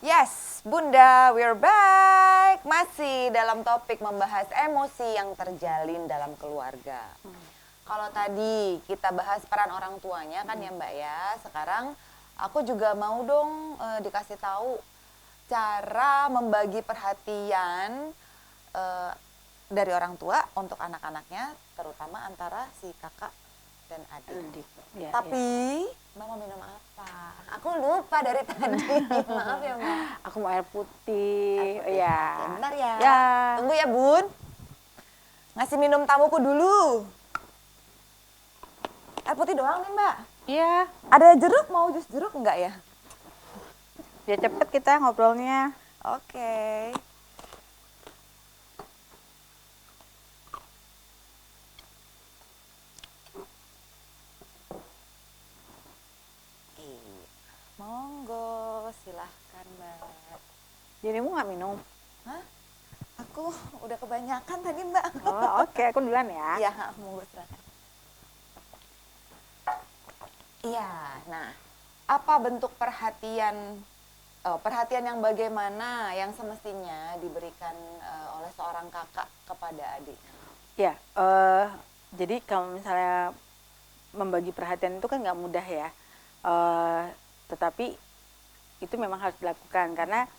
Yes, Bunda, we're back. Masih dalam topik membahas emosi yang terjalin dalam keluarga. Kalau tadi kita bahas peran orang tuanya kan ya Mbak ya. Sekarang aku juga mau dong dikasih tahu cara membagi perhatian dari orang tua untuk anak-anaknya, terutama antara si kakak dan adik. Ya, Tapi Mbak mau minum apa? Aku lupa dari tadi. Maaf ya Mbak. aku mau air putih. Ya. Oke, bentar ya. Ya. Tunggu ya Bun. Ngasih minum tamuku dulu. Air putih doang nih Mbak. Iya. Ada jeruk, mau jus jeruk enggak ya? Biar cepet kita ngobrolnya. Oke. Monggo, silahkan Mbak. Dirimu nggak minum? Hah? Aku udah kebanyakan tadi Mbak. Oh, oke. Aku duluan ya. Iya, monggo silakan. Iya, nah apa bentuk perhatian perhatian yang bagaimana yang semestinya diberikan oleh seorang kakak kepada adik? Ya. Jadi kalau misalnya membagi perhatian itu kan nggak mudah ya. Tetapi itu memang harus dilakukan karena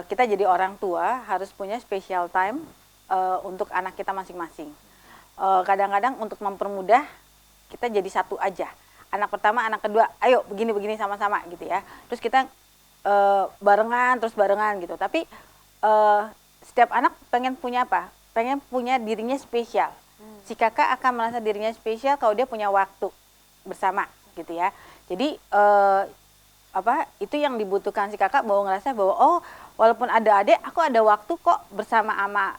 kita jadi orang tua harus punya special time untuk anak kita masing-masing. Kadang-kadang untuk mempermudah kita jadi satu aja. Anak pertama, anak kedua, ayo begini-begini sama-sama gitu ya. Terus kita barengan gitu. Tapi setiap anak pengen punya apa? Pengen punya dirinya spesial. Si kakak akan merasa dirinya spesial kalau dia punya waktu bersama gitu ya. Jadi itu yang dibutuhkan si kakak, bahwa ngerasa bahwa oh walaupun ada adik, aku ada waktu kok bersama sama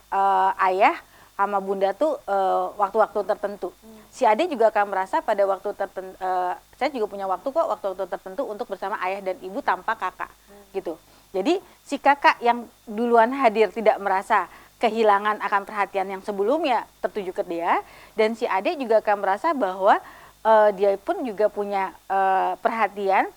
ayah sama bunda tuh waktu-waktu tertentu. Si adik juga akan merasa pada waktu tertentu, saya juga punya waktu kok waktu-waktu tertentu untuk bersama ayah dan ibu tanpa kakak gitu. Jadi si kakak yang duluan hadir tidak merasa kehilangan akan perhatian yang sebelumnya tertuju ke dia, dan si adik juga akan merasa bahwa dia pun juga punya perhatian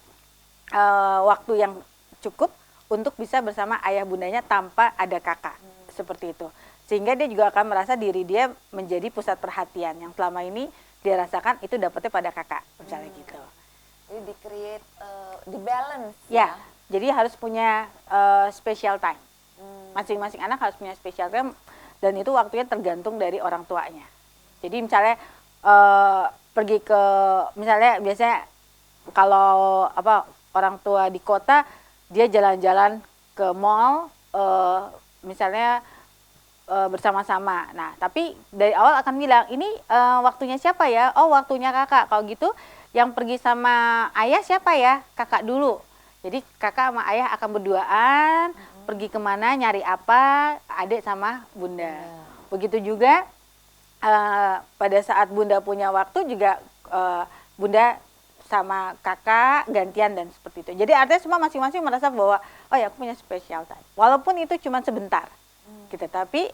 waktu yang cukup untuk bisa bersama ayah bundanya tanpa ada kakak, seperti itu. Sehingga dia juga akan merasa diri dia menjadi pusat perhatian yang selama ini dia rasakan itu dapetnya pada kakak, misalnya gitu. Jadi di-create, di-balance ya. Jadi harus punya special time. Masing-masing anak harus punya special time, dan itu waktunya tergantung dari orang tuanya. Jadi misalnya pergi ke, misalnya biasanya kalau orang tua di kota dia jalan-jalan ke mall misalnya bersama-sama. Nah, tapi dari awal akan bilang ini waktunya siapa ya? Oh, waktunya kakak. Kalau gitu yang pergi sama ayah siapa ya? Kakak dulu. Jadi kakak sama ayah akan berduaan pergi kemana, nyari apa, adik sama bunda. Begitu juga pada saat bunda punya waktu juga bunda sama kakak gantian dan seperti itu. Jadi artinya semua masing-masing merasa bahwa oh ya aku punya special time. Walaupun itu cuma sebentar, gitu. Tapi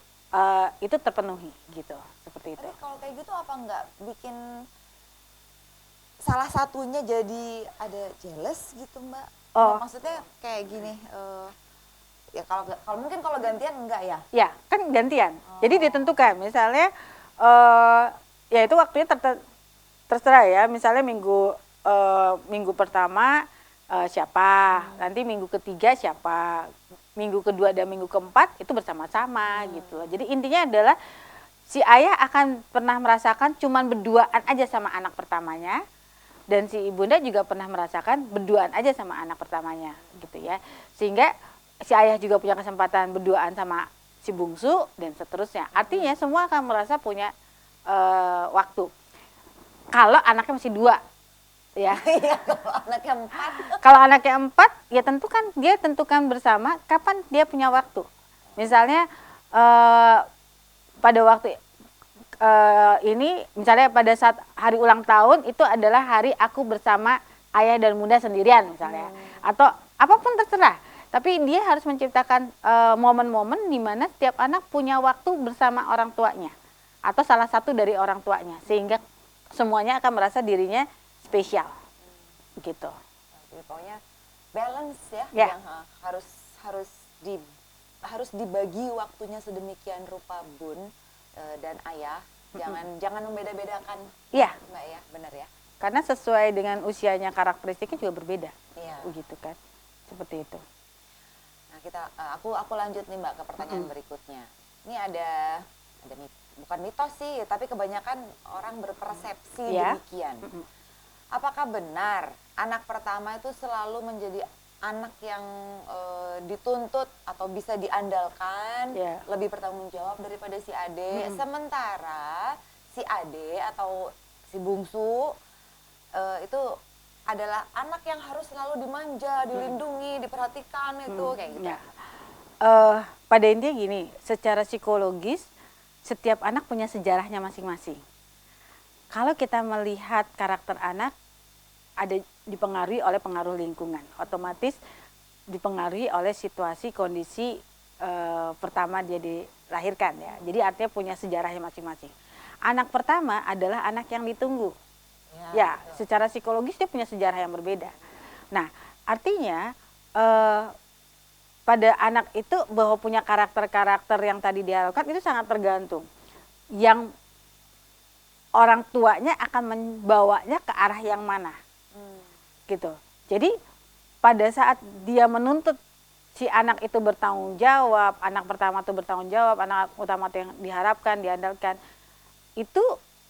itu terpenuhi, gitu. Seperti itu. Tapi kalau kayak gitu apa enggak bikin salah satunya jadi ada jealous gitu Mbak? Oh. Maksudnya kayak gini. Ya kalau mungkin kalau gantian enggak ya? Ya kan gantian. Jadi ditentukan. Misalnya ya itu waktunya terserah ya. Misalnya minggu pertama siapa, nanti minggu ketiga siapa, minggu kedua dan minggu keempat itu bersama-sama gitu loh. Jadi intinya adalah si ayah akan pernah merasakan cuman berduaan aja sama anak pertamanya, dan si ibunda juga pernah merasakan berduaan aja sama anak pertamanya gitu ya. Sehingga si ayah juga punya kesempatan berduaan sama si bungsu dan seterusnya. Artinya semua akan merasa punya waktu. Kalau anaknya masih 2 ya. Kalau anaknya 4 ya dia tentukan bersama kapan dia punya waktu. Misalnya pada waktu ini misalnya pada saat hari ulang tahun itu adalah hari aku bersama ayah dan bunda sendirian misalnya, atau apapun terserah. Tapi dia harus menciptakan momen-momen di mana setiap anak punya waktu bersama orang tuanya atau salah satu dari orang tuanya, sehingga semuanya akan merasa dirinya spesial gitu. Jadi pokoknya balance ya, Ya. yang harus harus di harus dibagi waktunya sedemikian rupa Bun dan Ayah. Jangan membeda-bedakan. Iya. Mbak ya, benar ya. Karena sesuai dengan usianya karakteristiknya juga berbeda. Iya. Begitu kan. Seperti itu. Nah, aku lanjut nih Mbak ke pertanyaan berikutnya. Ini ada bukan mitos sih, tapi kebanyakan orang berpersepsi Ya. demikian. Apakah benar anak pertama itu selalu menjadi anak yang dituntut atau bisa diandalkan, Ya. lebih bertanggung jawab daripada si ade, sementara si ade atau si bungsu itu adalah anak yang harus selalu dimanja, dilindungi, diperhatikan itu kayak gitu. Ya. Pada intinya gini, secara psikologis setiap anak punya sejarahnya masing-masing. Kalau kita melihat karakter anak ada dipengaruhi oleh pengaruh lingkungan, otomatis dipengaruhi oleh situasi kondisi pertama dia dilahirkan ya. Jadi artinya punya sejarahnya masing-masing. Anak pertama adalah anak yang ditunggu. Ya, betul. secara psikologis dia punya sejarah yang berbeda. Nah, artinya pada anak itu bahwa punya karakter-karakter yang tadi diharapkan itu sangat tergantung. Yang orang tuanya akan membawanya ke arah yang mana. Gitu. Jadi pada saat dia menuntut si anak itu bertanggung jawab, anak pertama itu bertanggung jawab, anak utama itu yang diharapkan, diandalkan, itu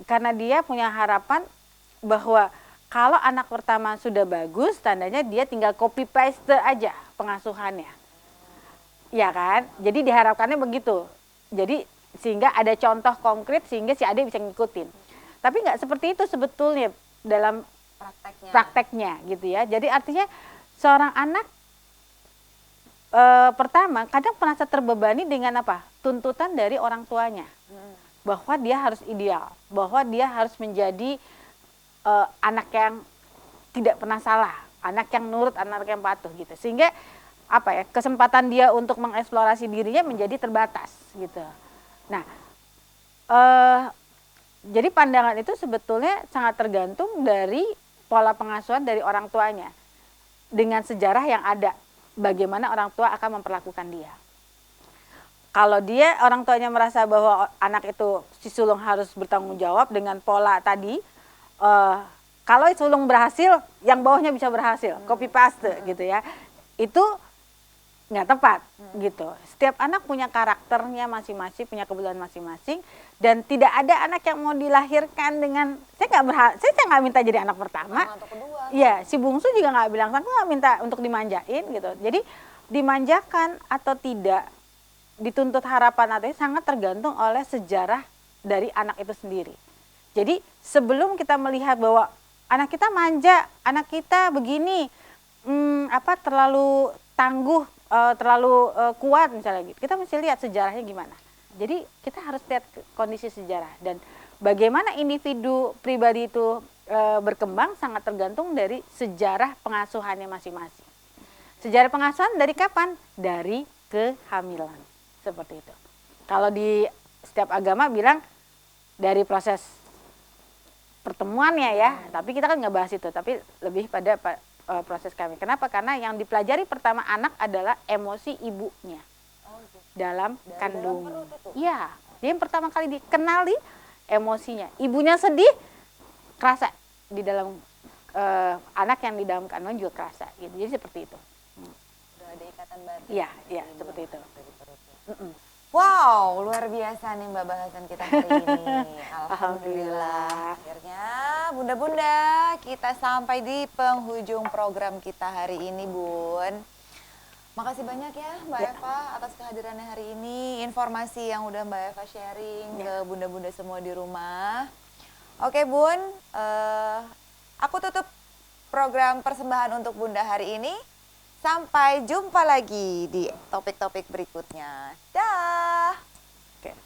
karena dia punya harapan bahwa kalau anak pertama sudah bagus, tandanya dia tinggal copy paste aja pengasuhannya. Ya kan? Jadi diharapkannya begitu. Jadi sehingga ada contoh konkret sehingga si adik bisa ngikutin. Tapi nggak seperti itu sebetulnya dalam prakteknya gitu ya. Jadi artinya seorang anak pertama kadang merasa terbebani dengan apa? Tuntutan dari orang tuanya. Bahwa dia harus ideal, bahwa dia harus menjadi anak yang tidak pernah salah, anak yang nurut, anak yang patuh gitu. Sehingga apa ya, kesempatan dia untuk mengeksplorasi dirinya menjadi terbatas gitu. Nah, jadi pandangan itu sebetulnya sangat tergantung dari pola pengasuhan dari orang tuanya. Dengan sejarah yang ada, bagaimana orang tua akan memperlakukan dia. Kalau dia orang tuanya merasa bahwa anak itu si sulung harus bertanggung jawab dengan pola tadi, kalau sulung berhasil, yang bawahnya bisa berhasil, copy paste gitu ya, itu nggak tepat gitu. Setiap anak punya karakternya masing-masing, punya kebutuhan masing-masing, dan tidak ada anak yang mau dilahirkan dengan saya nggak minta jadi anak pertama. Iya, si bungsu juga nggak bilang, aku nggak minta untuk dimanjain gitu. Jadi dimanjakan atau tidak, dituntut harapan atau sangat tergantung oleh sejarah dari anak itu sendiri. Jadi sebelum kita melihat bahwa anak kita manja, anak kita begini, terlalu tangguh, terlalu kuat misalnya gitu. Kita mesti lihat sejarahnya gimana. Jadi kita harus lihat kondisi sejarah dan bagaimana individu pribadi itu berkembang sangat tergantung dari sejarah pengasuhannya masing-masing. Sejarah pengasuhan dari kapan? Dari kehamilan. Seperti itu. Kalau di setiap agama bilang dari proses pertemuannya ya, tapi kita kan nggak bahas itu, tapi lebih pada proses kami. Kenapa? Karena yang dipelajari pertama anak adalah emosi ibunya dalam kandungan. Iya, dia yang pertama kali dikenali emosinya. Ibunya sedih, kerasa di dalam anak yang di dalam kandungan juga kerasa. Gitu. Jadi seperti itu. Udah ada ikatan batin. Iya, seperti itu. Wow, luar biasa nih Mbak bahasan kita hari ini. Alhamdulillah. Akhirnya bunda-bunda kita sampai di penghujung program kita hari ini Bun. Makasih banyak ya Mbak Eva atas kehadirannya hari ini. Informasi yang udah Mbak Eva sharing ke bunda-bunda semua di rumah. Oke Bun, aku tutup program persembahan untuk bunda hari ini. Sampai jumpa lagi di topik-topik berikutnya. Dah. Oke.